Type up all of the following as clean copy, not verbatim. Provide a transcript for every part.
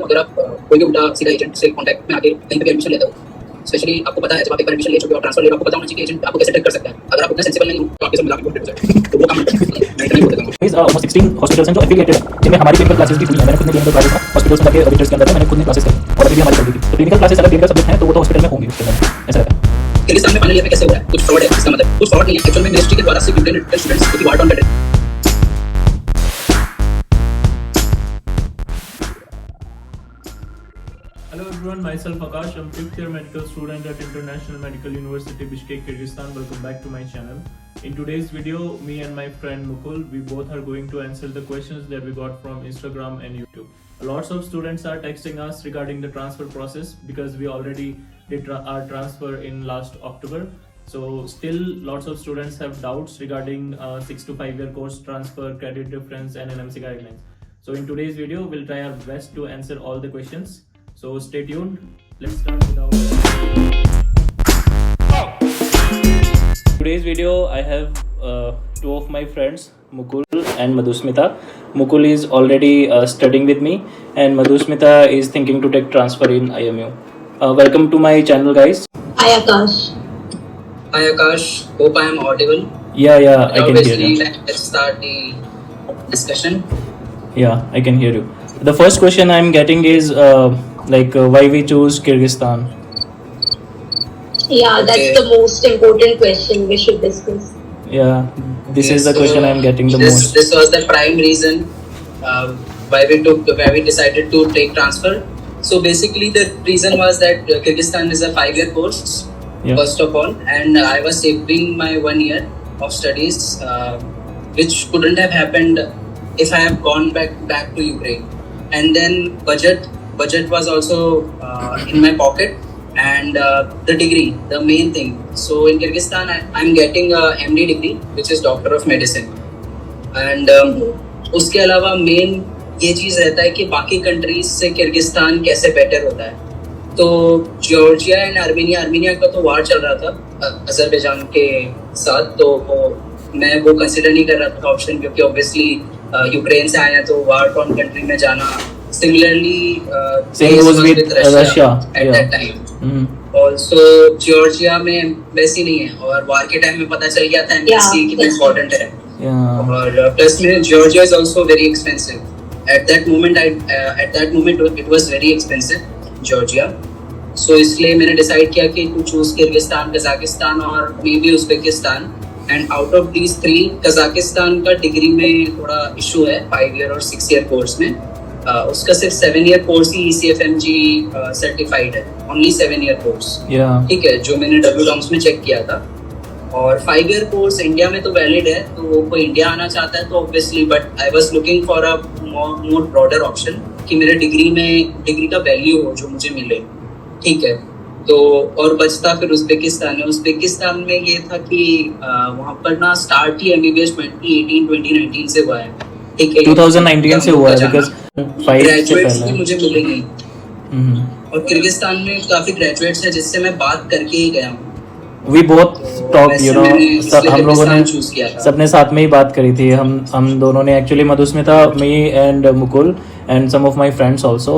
हूँ, अगर आप कोई भी उल्टा सीधा एजेंट से कॉन्टैक्ट में आके कहीं पे भी एडमिशन लेते हो, स्पेशली आपको पता है जब आप एक बार एडमिशन ले चुके हो, ट्रांसफर ले रहे हो, आपको पता होना चाहिए कि एजेंट आपको कैसे ट्रीट कर सकता है। अगर आप उतना सेंसिबल नहीं हो तो आपके साथ मिला के बहुत हो जाएगा, तो वो काम नहीं होता है। इस 16 हॉस्पिटल्स हैं जो एफिलिएटेड है, जिनमें हमारी क्लिनिकल क्लासेस भी हुई हैं। मैंने खुद ने क्लिनिकल क्लासेस हॉस्पिटल्स में जाके ऑडिटर्स के अंदर मैंने खुद ने क्लासेस करी और अभी भी हमारी चल रही थी। तो क्लिनिकल क्लासेस अगर क्लिनिकल सब्जेक्ट हैं तो वो तो हॉस्पिटल में होंगी उसके अंदर, ऐसा रहता है। किर्गिस्तान में फाइनल ईयर में कैसे हो रहा है, कुछ फ्रॉड है, इसका मतलब कुछ फ्रॉड नहीं है, एक्चुअल में मिनिस्ट्री के द्वारा सिर्फ यूक्रेन स्टूडेंट्स को वार्ड ऑन कर रहे हैं। Hello everyone, myself Akash. I'm 5th year medical student at International Medical University Bishkek, Kyrgyzstan. Welcome back to my channel. In today's video, me and my friend Mukul, we both are going to answer the questions that we got from Instagram and YouTube. Lots of students are texting us regarding the transfer process because we already did our transfer in last October. So still lots of students have doubts regarding 6 to 5 year course transfer, credit difference and NMC guidelines. So in today's video, we'll try our best to answer all the questions. So stay tuned. Let's start with our today's video. I have two of my friends, Mukul and Madhusmita. Mukul is already studying with me, and Madhusmita is thinking to take transfer in IMU. Welcome to my channel, guys. Hi Akash. Hi Akash, hope I am audible. Yeah, I can hear you. Let's start the discussion. Yeah, I can hear you. The first question I'm getting is why we choose Kyrgyzstan. Yeah, that's the most important question we should discuss. Yeah, this is the question I'm getting the most. This was the prime reason why we decided to take transfer. So basically the reason was that Kyrgyzstan is a 5-year course, first of all, and I was saving my 1 year of studies, which couldn't have happened if I have gone back to Ukraine. And then budget was also in my pocket, and the degree, the main thing. So in Kyrgyzstan I'm getting a MD degree, which is Doctor of Medicine, and उसके अलावा main ये चीज़ रहता है कि बाकी countries से Kyrgyzstan कैसे better होता है। तो जॉर्जिया एंड आर्मेनिया का तो वार चल रहा था अजरबैजान के साथ, तो मैं वो कंसिडर नहीं कर रहा था ऑप्शन, क्योंकि ऑब्वियसली यूक्रेन से आया तो वार टॉर्न कंट्री में जाना। Similarly, same goes with Russia at that time. Also, Georgia में वैसी नहीं है, और वार के टाइम में पता चल गया था एमबीसी कितना इम्पोर्टेंट है। और प्लस में Georgia is also very expensive. At that moment it was very expensive, Georgia. So इसलिए मैंने डिसाइड किया कि तू चूज किर्गिस्तान, कजाकिस्तान और may be Uzbekistan. And out of these 3, Kazakhstan का डिग्री में थोड़ा इशू है 5 ईयर और 6 ईयर कोर्स में। उसका सिर्फ 7 ईयर कोर्स ही ECFMG सर्टिफाइड है, ओनली 7 ईयर कोर्स, ठीक है, जो मैंने WDOMS में चेक किया था। और 5 ईयर कोर्स इंडिया में तो वैलिड है, तो कोई इंडिया आना चाहता है तो obviously, but I was looking for a more broader option कि मेरे डिग्री का वैल्यू हो जो मुझे मिले, ठीक है। तो और बचता फिर उज़्बेकिस्तान में ये था कि वहाँ पर ना स्टार्ट ही MBBS 2019 से हुआ है, ठीक है, 2019 से हुआ है, बिकॉज़ 5 से पहले मुझे मिलेंगे। और किर्गिस्तान में काफी ग्रेजुएट्स हैं जिससे मैं बात करके ही गया हूँ। We both talk, you know, हम लोगों ने सबने साथ में ही बात करी थी। हम दोनों ने actually, Madhusmita, me and Mukul and some of my friends also,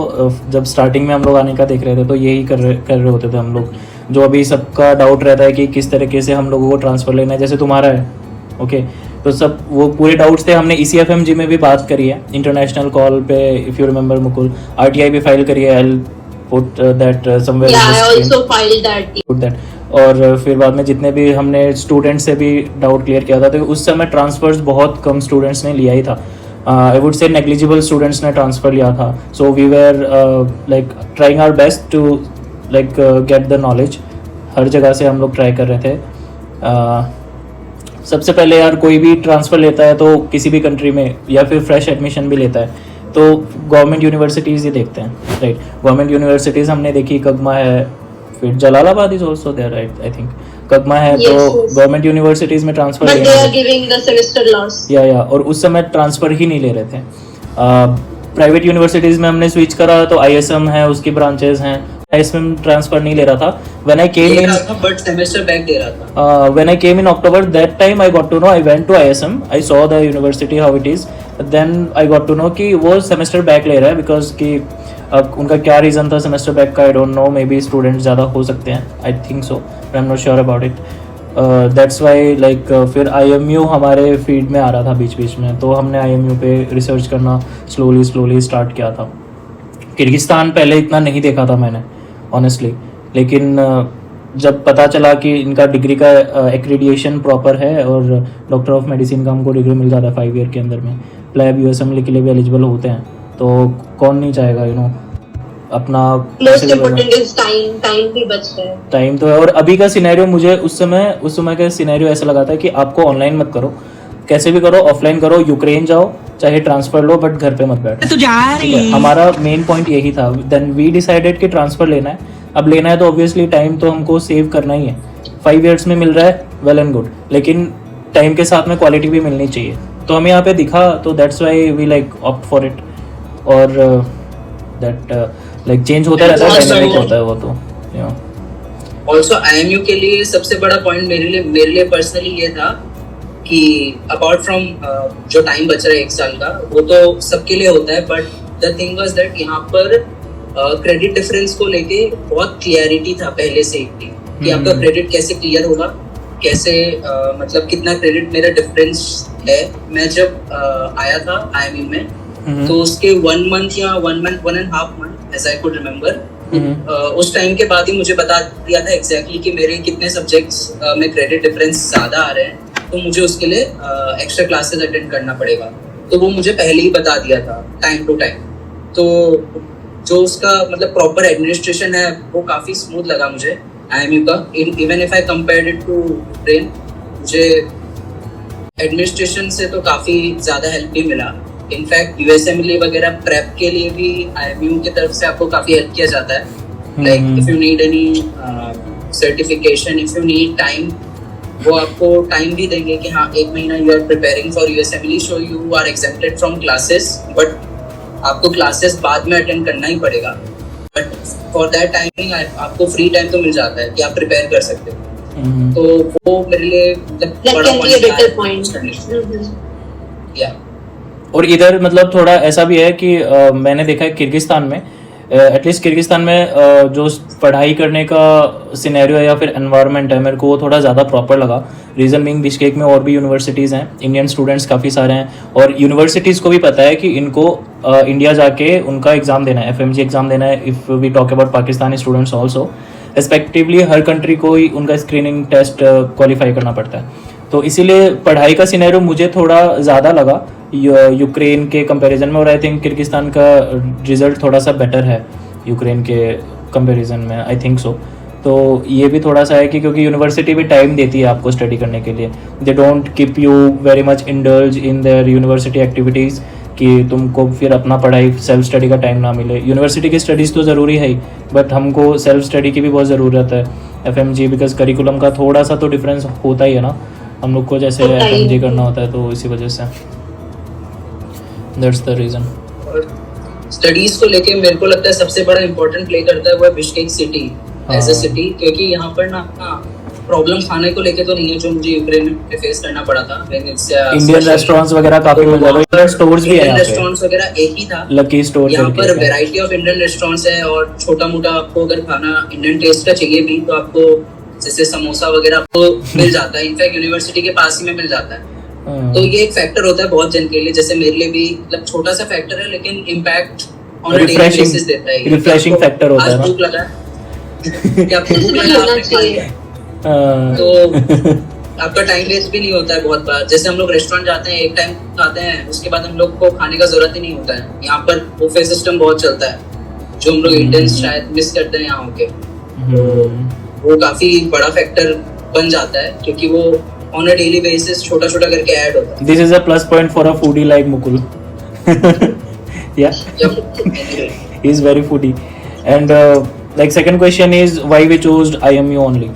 जब स्टार्टिंग में हम लोग आने का देख रहे थे तो यही कर रहे होते थे हम लोग। जो अभी सबका डाउट रहता है कि किस तरीके से हम लोगों को ट्रांसफ़र लेना है, जैसे तुम्हारा है, ओके, तो सब वो पूरे डाउट्स थे। हमने ECFMG में भी बात करी है, इंटरनेशनल कॉल पे, if you remember Mukul, RTI भी फाइल करी है, I'll put that somewhere. Yeah, I also filed that. Put that. और फिर बाद में जितने भी हमने स्टूडेंट से भी डाउट क्लियर किया था, तो उस समय ट्रांसफर्स बहुत कम स्टूडेंट्स ने लिया ही था। I would say negligible students ने ट्रांसफ़र लिया था। So we were like trying our best to like get the knowledge. हर जगह से हम लोग ट्राई कर रहे थे। सबसे पहले यार कोई भी ट्रांसफ़र लेता है तो किसी भी कंट्री में, या फिर फ्रेश एडमिशन भी लेता है तो गवर्नमेंट यूनिवर्सिटीज़ ही देखते हैं, राइट। गवर्नमेंट यूनिवर्सिटीज़ हमने देखी, कगमा है, फिर Jalalabad is also there, right, I think कगमा है। तो गवर्नमेंट यूनिवर्सिटीज़ में ट्रांसफ़र या और उस समय ट्रांसफ़र ही नहीं ले रहे थे। प्राइवेट यूनिवर्सिटीज़ में हमने स्विच करा तो ISM है, उसकी ब्रांचेज हैं, ISM ट्रांसफर नहीं ले रहा था। When I came in, but semester back दे रहा था। When I came in October, that time I got to know, I went to ISM, I saw the university how it is, then I got to know कि वो semester back ले रहा है because कि अब उनका क्या रीज़न था सेमेस्टर बैक का I don't know, may be student ज़्यादा हो सकते हैं, I think so, I am not sure about it. That's why like फिर IMU हमारे फीड में आ रहा था बीच बीच में, तो हमने IMU पे रिसर्च करना स्लोली स्टार्ट किया था। किर्गिस्तान पहले इतना नहीं देखा था मैंने ऑनेस्टली, लेकिन जब पता चला कि इनका डिग्री का एक्रीडिएशन प्रॉपर है और डॉक्टर ऑफ मेडिसिन का हमको डिग्री मिल जाता है 5 ईयर के अंदर में, प्लेब USMLE के लिए भी एलिजिबल होते हैं, तो कौन नहीं चाहेगा अपना। मोस्ट इम्पोर्टेंट इज टाइम भी बच रहा है, टाइम तो है। और अभी का सिनेरियो मुझे उस समय का सिनेरियो ऐसा लगा था कि आपको ऑनलाइन मत करो, कैसे भी करो, ऑफलाइन करो, यूक्रेन जाओ, चाहे ट्रांसफर लो, बट घर पे मत बैठो। तो जा रही है। हमारा मेन पॉइंट यही था। देन वी डिसाइडेड कि ट्रांसफर लेना है। अब लेना है तो ऑब्वियसली टाइम तो हमको सेव करना ही है। 5 ईयर्स में मिल रहा है, वेल एंड गुड, लेकिन टाइम के साथ में क्वालिटी भी मिलनी चाहिए। तो हमें यहाँ पे दिखा, तो that's why we like opt for it. और दैट लाइक चेंज होता रहता है, डायनामिक होता है वो तो। ऑल्सो IMU के लिए सबसे बड़ा पॉइंट मेरे लिए पर्सनली ये था कि अपार्ट फ्रॉम जो टाइम बच रहा है 1 साल का, वो तो सबके लिए होता है, but the thing was that यहाँ पर क्रेडिट डिफरेंस को लेके बहुत क्लियरिटी था पहले से ही कि आपका क्रेडिट कैसे क्लियर होगा, कैसे मतलब कितना क्रेडिट मेरा डिफरेंस है। मैं जब आया था IMU में, तो उसके 1 मंथ या 1.5 month as I could remember, उस टाइम के बाद ही मुझे बता दिया था एग्जैक्टली कि मेरे कितने सब्जेक्ट्स में क्रेडिट डिफरेंस ज्यादा आ रहे हैं, तो मुझे उसके लिए एक्स्ट्रा क्लासेस अटेंड करना पड़ेगा। तो वो मुझे पहले ही बता दिया था टाइम टू टाइम। तो जो उसका मतलब प्रॉपर एडमिनिस्ट्रेशन है वो काफी स्मूथ लगा मुझे IMU का। Even if I compared it to Ukraine, मुझे एडमिनिस्ट्रेशन से तो काफी ज्यादा हेल्प भी मिला। इनफैक्ट USMLE वगैरह प्रेप के लिए भी IMU की तरफ से आपको काफी हेल्प किया जाता है। Like if you need any certification, if you need time, वो आपको टाइम भी देंगे कि हाँ 1 महीना you are preparing for USMLE, so you are exempted from classes, but आपको क्लासेस बाद में अटेंड करना ही पड़ेगा। बट फॉर दैट टाइमिंग आपको फ्री टाइम तो मिल जाता है कि आप प्रिपेयर कर सकते हो। तो वो मेरे लिए मतलब बड़ा और इधर मतलब थोड़ा ऐसा भी है कि मैंने देखा है किर्गिस्तान में, एटलीस्ट किर्गिस्तान में जो पढ़ाई करने का सिनेरियो या फिर एनवायरनमेंट है, मेरे को वो थोड़ा ज़्यादा प्रॉपर लगा। रीज़न बीइंग बिश्केक में और भी यूनिवर्सिटीज़ हैं, इंडियन स्टूडेंट्स काफ़ी सारे हैं, और यूनिवर्सिटीज़ को भी पता है कि इनको इंडिया जाके उनका एग्ज़ाम देना है, FMG एग्ज़ाम देना है। If we talk about Pakistani students also, respectively हर कंट्री को ही उनका स्क्रीनिंग टेस्ट क्वालिफाई करना पड़ता है। तो इसीलिए पढ़ाई का सिनेरियो मुझे थोड़ा ज़्यादा लगा यूक्रेन के कंपैरिजन में, और आई थिंक किर्गिस्तान का रिजल्ट थोड़ा सा बेटर है यूक्रेन के कंपैरिजन में, आई थिंक सो। तो ये भी थोड़ा सा है कि क्योंकि यूनिवर्सिटी भी टाइम देती है आपको स्टडी करने के लिए, they don't keep you very much indulge in their university activities कि तुमको फिर अपना पढ़ाई सेल्फ स्टडी का टाइम ना मिले। यूनिवर्सिटी की स्टडीज़ तो ज़रूरी है ही, बट हमको सेल्फ स्टडी की भी बहुत ज़रूरत है। FMG बिकॉज करिकुलम का थोड़ा सा तो डिफरेंस होता ही है ना, हम लोग को जैसे FMG करना होता है, तो इसी वजह से दैट्स द रीज़न। स्टडीज को लेके मेरे को लगता है सबसे बड़ा इम्पोर्टेंट प्ले करता है वो है Bishkek city as a city, क्योंकि यहाँ पर ना प्रॉब्लम खाने को लेके तो नहीं है जो मुझे यूक्रेन में फेस करना पड़ा था। इंडियन रेस्टोरेंट्स वगैरह काफी मिल जाते हैं, इंडियन स्टोर्स भी है यहाँ पे, रेस्टोरेंट्स वगैरह एक ही था, लकी स्टोर यहाँ पर वैरायटी ऑफ इंडियन रेस्टोरेंट्स है। और छोटा मोटा आपको अगर खाना इंडियन टेस्ट का चाहिए भी तो आपको जैसे समोसा वगैरह आपको मिल जाता है, इनफैक्ट यूनिवर्सिटी के पास ही में मिल जाता है। तो ये एक फैक्टर होता है बहुत जन के लिए, जैसे मेरे लिए भी मतलब छोटा सा फैक्टर है लेकिन impact on a daily basis देता है। रिफ्रेशिंग फैक्टर होता है ना। भूख लगा क्या भूख लगा तो आपका टाइम वेस्ट भी नहीं होता है बहुत बार। जैसे हम लोग रेस्टोरेंट जाते हैं, एक टाइम खाते हैं, उसके बाद हम लोग को खाने का जरूरत ही नहीं होता है। यहाँ पर बुफे सिस्टम बहुत चलता है जो हम लोग इंडियंस शायद मिस करते हैं यहाँ होके। तो वो काफी बड़ा फैक्टर बन जाता है क्योंकि वो on a daily basis छोटा छोटा करके ऐड होता है। This is a plus point for a foodie like Mukul. Yeah. He is very foodie. And like second question is why we chose IMU only,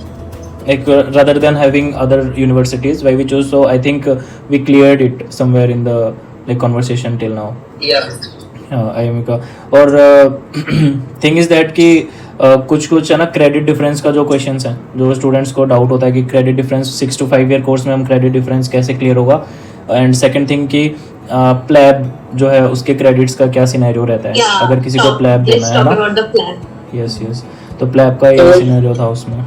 like rather than having other universities, why we chose? So I think we cleared it somewhere in the like conversation till now. Yeah. IMU का। और thing is that कि कुछ है ना credit difference का जो questions हैं, जो स्टूडेंट्स को डाउट होता है कि credit difference 6 to 5 year course में हम क्रेडिट डिफरेंस कैसे क्लियर होगा। एंड सेकंड थिंग कि प्लैब जो है उसके क्रेडिट्स का क्या सिनेरियो रहता है अगर किसी को प्लैब देना है ना। यस यस, तो प्लैब का ये सिनेरियो था उसमें।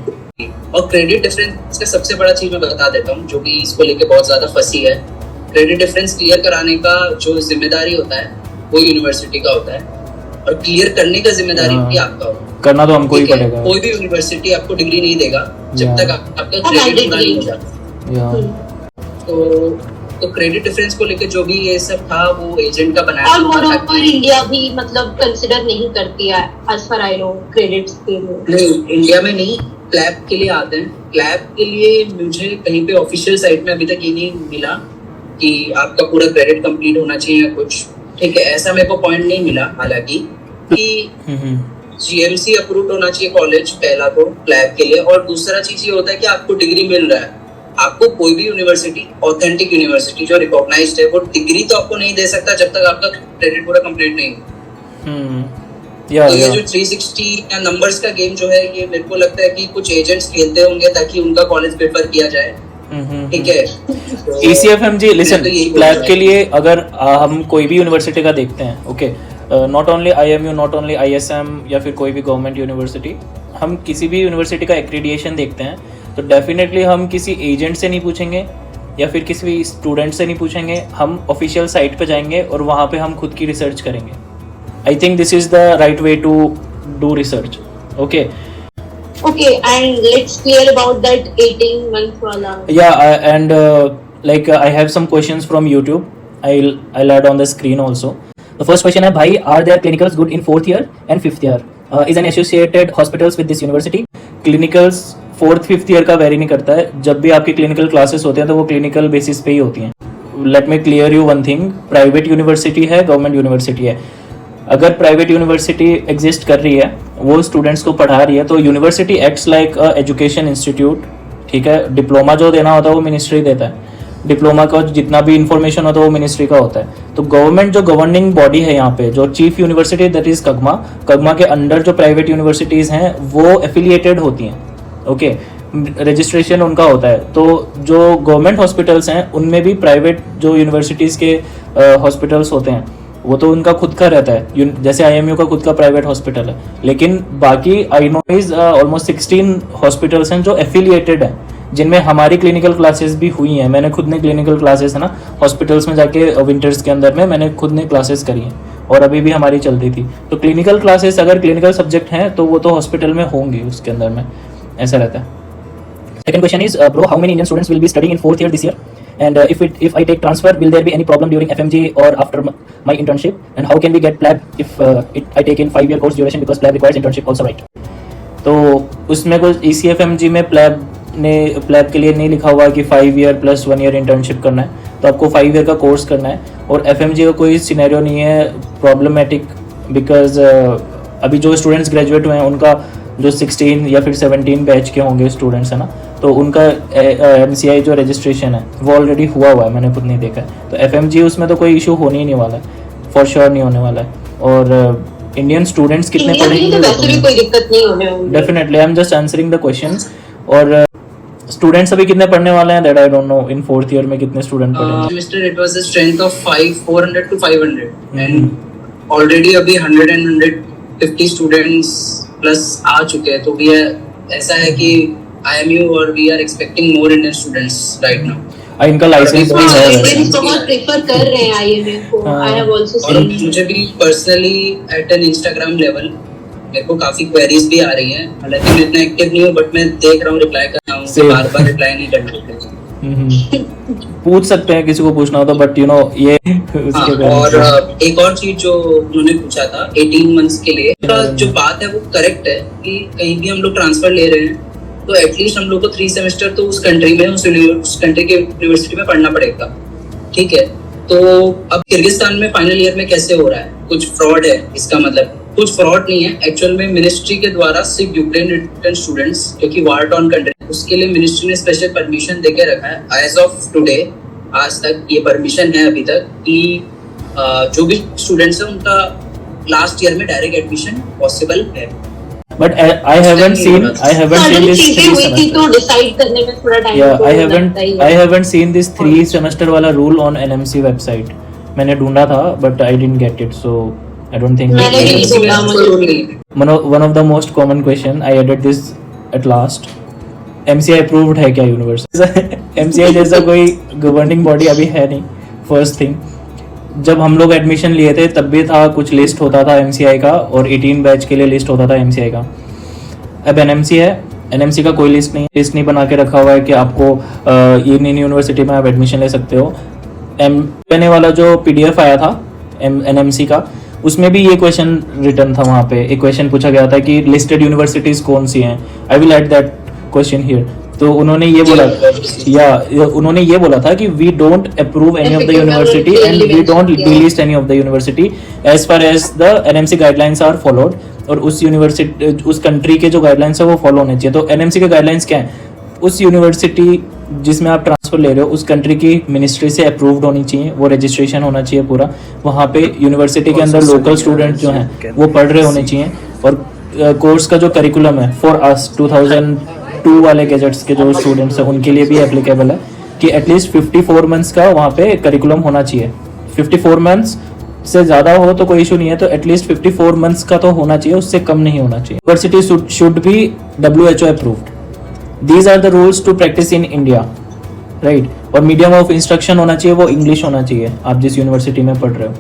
और क्रेडिट डिफरेंस का सबसे बड़ा चीज मैं बता देता हूँ, जो भी इसको लेके बहुत ज्यादा फंसी है। क्रेडिट डिफरेंस क्लियर कराने का जो जिम्मेदारी होता है वो यूनिवर्सिटी का होता है, और क्लियर करने का जिम्मेदारी भी आपका होगा। करना तो हमको ही पड़ेगा। कोई भी यूनिवर्सिटी आपको डिग्री नहीं देगा जब तक आपका क्रेडिट पूरा नहीं हो जाता। तो क्रेडिट डिफरेंस को लेकर जो भी ये सब था वो एजेंट का बनाया और मोरोवर इंडिया भी मतलब कंसीडर नहीं करती है as far I know credits के लिए। नहीं, इंडिया में नहीं, प्लैब के लिए आते हैं। प्लैब के लिए मुझे कहीं पे ऑफिशियल साइट में अभी तक ये नहीं मिला कि आपका पूरा क्रेडिट कंप्लीट होना चाहिए या कुछ, ठीक है, ऐसा मेरे को पॉइंट नहीं मिला। हालांकि कि जीएमसी अप्रूव्ड होना चाहिए कॉलेज, पहला तो प्लैब के लिए, और दूसरा चीज ये होता है कि आपको डिग्री मिल रहा है। आपको कोई भी यूनिवर्सिटी, ऑथेंटिक यूनिवर्सिटी जो रिकॉग्नाइज्ड है, वो डिग्री तो आपको नहीं दे सकता जब तक आपका क्रेडिट पूरा कंप्लीट नहीं हो। तो ये जो 360 या नंबर्स का गेम जो है, ये मेरे को लगता है कि कुछ एजेंट्स खेलते होंगे ताकि उनका कॉलेज प्रेफर किया जाए, ठीक है। ECFMG लिसन, प्लैब के लिए अगर हम कोई भी यूनिवर्सिटी का देखते हैं, okay, not only IMU, not only ISM या फिर कोई भी गवर्नमेंट यूनिवर्सिटी, हम किसी भी यूनिवर्सिटी का एक्रीडिएशन देखते हैं तो डेफिनेटली हम किसी एजेंट से नहीं पूछेंगे या फिर किसी भी स्टूडेंट से नहीं पूछेंगे, हम ऑफिशियल साइट पे जाएंगे और वहाँ पे हम खुद की रिसर्च करेंगे। I think this is the right way to do research. Okay okay, and let's clear about that 18 month wala. Yeah, and like I have some questions from YouTube. I'll add on the screen also. The first question है, भाई, are there clinicals good in 4th year and 5th year? Is an associated hospitals with this university? Clinicals 4th 5th year का very नहीं करता है। जब भी आपकी clinical classes होते हैं तो वो क्लिनिकल बेसिस पे ही होती हैं। Let me clear you one thing, private university है, गवर्नमेंट यूनिवर्सिटी है। अगर प्राइवेट यूनिवर्सिटी एग्जिस्ट कर रही है, वो स्टूडेंट्स को पढ़ा रही है, तो यूनिवर्सिटी एक्ट्स लाइक अ एजुकेशन इंस्टीट्यूट, ठीक है। डिप्लोमा जो देना होता है वो मिनिस्ट्री देता है, डिप्लोमा का जितना भी इंफॉर्मेशन होता है वो मिनिस्ट्री का होता है। तो गवर्नमेंट जो गवर्निंग बॉडी है यहाँ पे, जो चीफ यूनिवर्सिटी, दैट इज कगमा के अंडर जो प्राइवेट यूनिवर्सिटीज़ हैं वो एफिलिएटेड होती हैं, ओके, रजिस्ट्रेशन उनका होता है। तो जो गवर्नमेंट हॉस्पिटल्स हैं उनमें भी प्राइवेट जो यूनिवर्सिटीज़ के हॉस्पिटल्स होते हैं वो तो उनका खुद का रहता है, जैसे IMU का खुद का प्राइवेट हॉस्पिटल है। लेकिन बाकी I know is almost 16 hospitals हैं जो एफिलिएटेड हैं, जिनमें हमारी क्लिनिकल क्लासेस भी हुई हैं। मैंने खुद ने क्लिनिकल क्लासेस है ना हॉस्पिटल्स में जाके विंटर्स के अंदर में मैंने खुद ने क्लासेस करी हैं और अभी भी हमारी चलती थी। तो क्लिनिकल क्लासेस अगर क्लिनिकल सब्जेक्ट हैं तो वो तो हॉस्पिटल में होंगी, उसके अंदर में ऐसा रहता है। Second question is, bro, how many Indian students will be studying in 4th year this year? And if I take transfer, will there be any problem during FMG or after my internship? And how can we get PLAB if I take in 5-year course duration, because PLAB requires internship also, right? तो उसमें कुछ ECFMG में PLAB के लिए नहीं लिखा हुआ कि 5 year plus 1 year internship करना है, तो आपको 5 year का कोर्स करना है। और FMG का कोई सिनेरियो नहीं है प्रॉब्लमेटिक, बिकॉज अभी जो स्टूडेंट्स ग्रेजुएट हुए हैं उनका जो 16 या फिर 17 बैच के होंगे स्टूडेंट्स है ना, तो उनका MCI जो रजिस्ट्रेशन है वो ऑलरेडी हुआ है, मैंने खुद नहीं देखा है। तो FMG उसमें तो कोई इशू होने ही नहीं वाला है, फॉर श्योर नहीं होने वाला है। और इंडियन स्टूडेंट्स कितने पढ़ेंगे, definitely I am just answering the question. और स्टूडेंट्स अभी कितने पढ़ने वाले हैं, that I don't know. In 4th year में कितने स्टूडेंट पढ़ेंगे? Semester it was a strength of 400 to 500 and already अभी 100 and 150 स्टूडेंट्स प्लस आ चुके हैं। तो भी ऐसा है कि IMU और we are expecting more Indian students right now. इनका लाइसेंस भी है, इंडियंस बहुत प्रेफर कर रहे हैं IMU को। I have also seen. मुझे भी personally at an Instagram level मेरे को काफी क्वेरीज भी आ रही हैं। हालांकि मैं इतना एक्टिव नहीं हूँ, बट मैं देख रहा हूँ, रिप्लाई कर रहा हूँ, बार-बार रिप्लाई नहीं कर रहा। पूछ सकते हैं किसी को पूछना हो तो, बट यू नो ये उसके और एक और चीज जो उन्होंने पूछा था 18 मंथ्स के लिए, जो बात है वो करेक्ट है कि कहीं भी हम लोग ट्रांसफर ले रहे हैं तो एटलीस्ट हम लोग को 3 सेमेस्टर तो उस कंट्री में, उस कंट्री के यूनिवर्सिटी में पढ़ना पड़ेगा, ठीक है। तो अब किर्गिस्तान में फाइनल ईयर में कैसे हो रहा है, कुछ फ्रॉड है, इसका मतलब कुछ फ्रॉड नहीं है एक्चुअल में। मिनिस्ट्री के द्वारा सिर्फ यूक्रेन रिटर्न स्टूडेंट्स क्योंकि वार टॉर्न कंट्री, उसके लिए मिनिस्ट्री ने स्पेशल परमिशन देके रखा है। एज ऑफ टुडे, आज तक ये परमिशन है अभी तक कि जो भी स्टूडेंट्स हैं उनका लास्ट ईयर में डायरेक्ट एडमिशन पॉसिबल है। But I haven't seen this 3 semester. तो डिसाइड करने में थोड़ा time I haven't seen this 3 semester वाला rule on NMC website. मैंने ढूंढा था but I didn't get it, so I don't think. मैंने भी ढूंढा, मुझे one of the most common question, I added this at last. MCI approved है क्या यूनिवर्सिटी? MCI जैसा कोई गवर्निंग बॉडी अभी है नहीं. फर्स्ट थिंग, जब हम लोग एडमिशन लिए थे तब भी था, कुछ लिस्ट होता था MCI का और 18 बैच के लिए लिस्ट होता था MCI का. अब NMC है, NMC का कोई लिस्ट नहीं बना के रखा हुआ है कि आपको इन यूनिवर्सिटी में आप एडमिशन ले सकते हो. मैंने वाला जो PDF आया था NMC का, उसमें भी ये क्वेश्चन रिटर्न था. वहाँ पे एक क्वेश्चन पूछा गया था कि लिस्टेड यूनिवर्सिटीज कौन सी हैं. I will add that question here. तो उन्होंने ये बोला था कि we don't approve any of the university and we don't delist any of the university as far as the NMC guidelines are followed. और उस यूनिवर्सिटी, उस कंट्री के जो गाइडलाइंस है वो फॉलो होने चाहिए. तो NMC के गाइडलाइंस क्या है? उस यूनिवर्सिटी जिसमें आप ट्रांसफर ले रहे हो उस कंट्री की मिनिस्ट्री से अप्रूव्ड होनी चाहिए, वो रजिस्ट्रेशन होना चाहिए पूरा. वहाँ पे यूनिवर्सिटी के अंदर लोकल स्टूडेंट जो हैं वो पढ़ रहे होने चाहिए. और कोर्स का जो करिकुलम है फॉर अस 2002 वाले गैजेट्स के जो स्टूडेंट्स हैं उनके लिए भी एप्लीकेबल है कि एटलीस्ट 54 मंथ्स का वहाँ पे करिकुलम होना चाहिए. 54 मंथ्स से ज़्यादा हो तो कोई इशू नहीं है, तो एटलीस्ट 54 मंथ्स का तो होना चाहिए, उससे कम नहीं होना चाहिए. University should be WHO approved. These are the rules to practice in India, right? और मीडियम ऑफ इंस्ट्रक्शन होना चाहिए वो इंग्लिश होना चाहिए, आप जिस यूनिवर्सिटी में पढ़ रहे हो,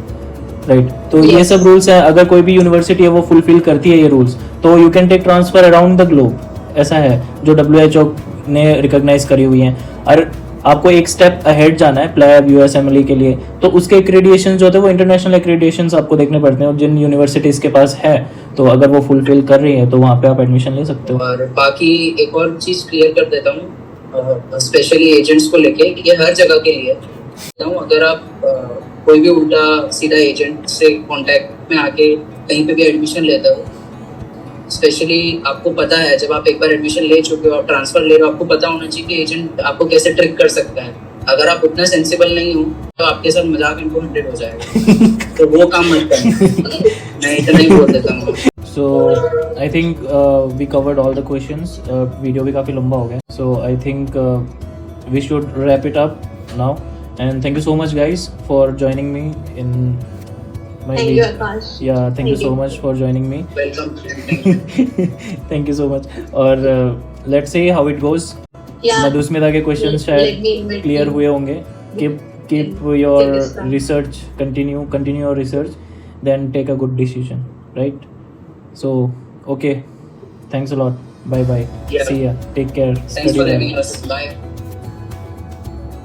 राइट? तो ये सब रूल्स हैं. अगर कोई भी यूनिवर्सिटी है वो फुलफिल करती है ये रूल्स, तो you can take transfer around the globe. ऐसा है जो WHO ने रिकॉग्नाइज करी हुई हैं. और आपको एक स्टेप अहेड जाना है प्लैब USMLE के लिए, तो उसके एक्रेडिएशन जो होते हैं वो इंटरनेशनल एक्रेडिएशंस आपको देखने पड़ते हैं. और जिन यूनिवर्सिटीज के पास है तो अगर वो फुलफिल कर रही है तो वहाँ पे आप एडमिशन ले सकते हो. और बाकी एक और चीज क्लियर कर देता हूँ स्पेशली एजेंट्स को लेके, ये हर जगह के लिए अगर आप कोई भी उल्टा सीधा एजेंट से कांटेक्ट में आके कहीं पे भी एडमिशन लेते हो, स्पेशली आपको पता है जब आप एक बार एडमिशन ले चुके हो, आप ट्रांसफर ले रहे हो, आपको पता होना चाहिए कि एजेंट आपको कैसे ट्रिक कर सकता है. अगर आप उतना सेंसिबल नहीं हो तो आपके साथ मजाक इम्प्लीमेंटेड हो जाएगा. तो वो काम मत करना. मैं इतना ही बोल देता हूँ. So I think we covered all the questions. Video भी काफ़ी लंबा हो गया. So I think we should wrap it up now. And thank you so much guys for joining me in my Thank you, Akash. Yeah, thank you so much for joining me. Welcome. Thank you so much. और let's see how it goes. Yeah. Madhusmita के question Let me शायद invite clear you. हुए होंगे. Keep your research, continue your research, then take a good decision, right? So okay, thanks a lot. Bye. Yeah. See ya. Take care. Thanks Study for well. having us. Bye.